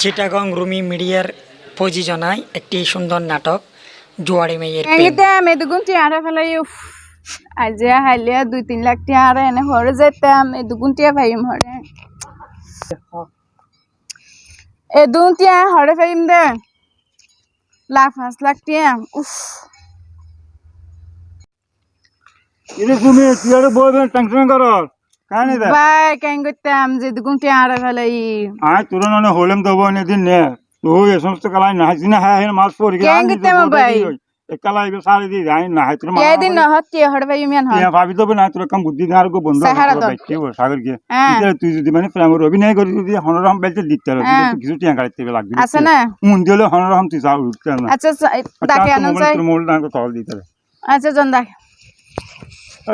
চিটাগং রুমি মিডিয়ার প্রযোজনায় একটি সুন্দর নাটক জুয়ারি মেয়ের মেদুগুন টিয়ারা ফেলাই আজ হাইলিয়া 2-3 লাখ টিয়ারা এনে হরে যেতাম এদুগুন টিয়া ভাইম হরে এদুন টিয়া হরে ভাইম দে 5 লাখ টিয়া উফ এটা তুমি টিয়ারে বলবেন টেনশন করো কানে দে ভাই কেন করতাম যে এদুগুন টিয়ারা ফেলাই আয় তোর ননে হলেম দেবো এদিন নে তুই এই সমস্ত কালাই না হাসি না হ্যাঁ মাছ পড়ি কেন করতাম ভাই কালাই সারি দি যাই না হাই তোর মা এদিন না হত টিয়া হরে ভাইম ইয়ান টিয়া ভাবি দেবে না তোর কাম বুদ্ধি আর গো বন্ধ বাইতে ও সাগর গিয়ে তুই যদি মানে প্রেমের অভিনয় করি যদি হনরহম বেলতে দিতে হবে কিছু টিয়া গাড়িতে লাগবে আছে না মন দিলে হনরহম তুই যাও উঠতে না আচ্ছা ডাকে আনন চাই তোর মোল না কল দিতে আচ্ছা জন ডাক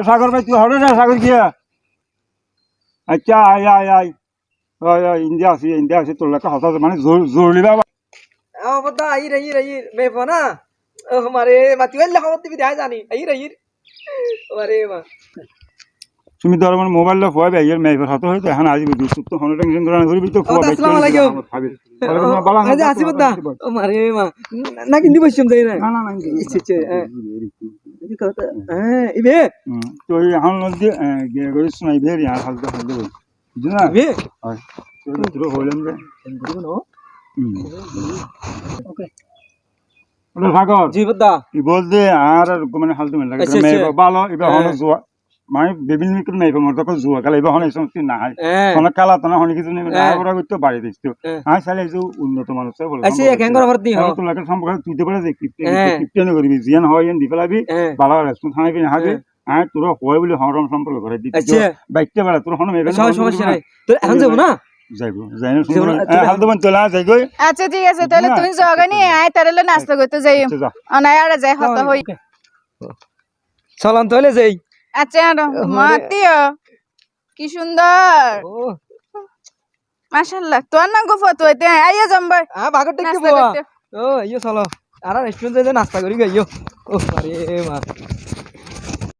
সাগর ভাই তুই হরে না সাগর গিয়া আচ্ছা আয় আয় আয় আয় ইন্ডিয়া আছে তোর লেখা হতা মানে জরুরি বাবা बता आई रही मैं बना हमारे मतिवल लिखावत भी ध्यान जानी आई रही अरे वाह তুমি ধর আমার মোবাইল লা ফোয়া বাইয়ের মেয়ের হাতে হইতো এখন আজ বুঝি তো হন টেনশন করা না করবি তো ফোয়া বাইয়ের আসসালামু আলাইকুম বালা আজ আসিব দা अरे वाह না কিন্তু বসম যাই না না না ইচ্ছে এই কথা হ্যাঁ ইবে তো এই এখন নদী গিয়ে করিস না ইবের আর হালতে হালতে বুঝছ না ইবে হয় তো হইলাম রে ওকে ওটা সাগর জি বদা ই বলতে আর মানে হালতে মেলা মেয়ে ভালো এবার হন জুয়া মানে বিভিন্ন মিক্র মেয়ে মোর তো জুয়া কালে এবার হন এই সমস্ত না হয় কোন কালা তো না হন কিছু নেই বড় করতে বাড়ি দিছো আই সালে যে উন্নত মানুষ বল আচ্ছা কেন করে ভর্তি হ তো লাগে সম্পর্ক তুই তো পারে যে ক্রিপ্টেন করবি জিয়ান হয় এন দিফলাবি ভালো রেসপন্স হাই বিন হাবে আই তোর হয় বলে হরম সম্পর্ক করে দিতে বাইকতে বেলা তোর হন মেয়ে সমস্যা নাই তো এখন যাব না যাইবো যাইনো সুন্দর হাল দমন তোলা যাই গই আচ্ছা ঠিক আছে তাহলে তুমি জগানি আয় তারলে নাস্তা করতে যাই অনায় আর যাই হত হই চলন তাহলে যাই আচ্ছা মাতিও কি সুন্দর মাশাআল্লাহ তোর না গো ফটো হইতে আইয়া জম্বার হ্যাঁ ভাগর টেকতে বাবা ও ইয়ো চলো আর রেস্টুরেন্টে যে নাস্তা করি গাইও ও আরে মা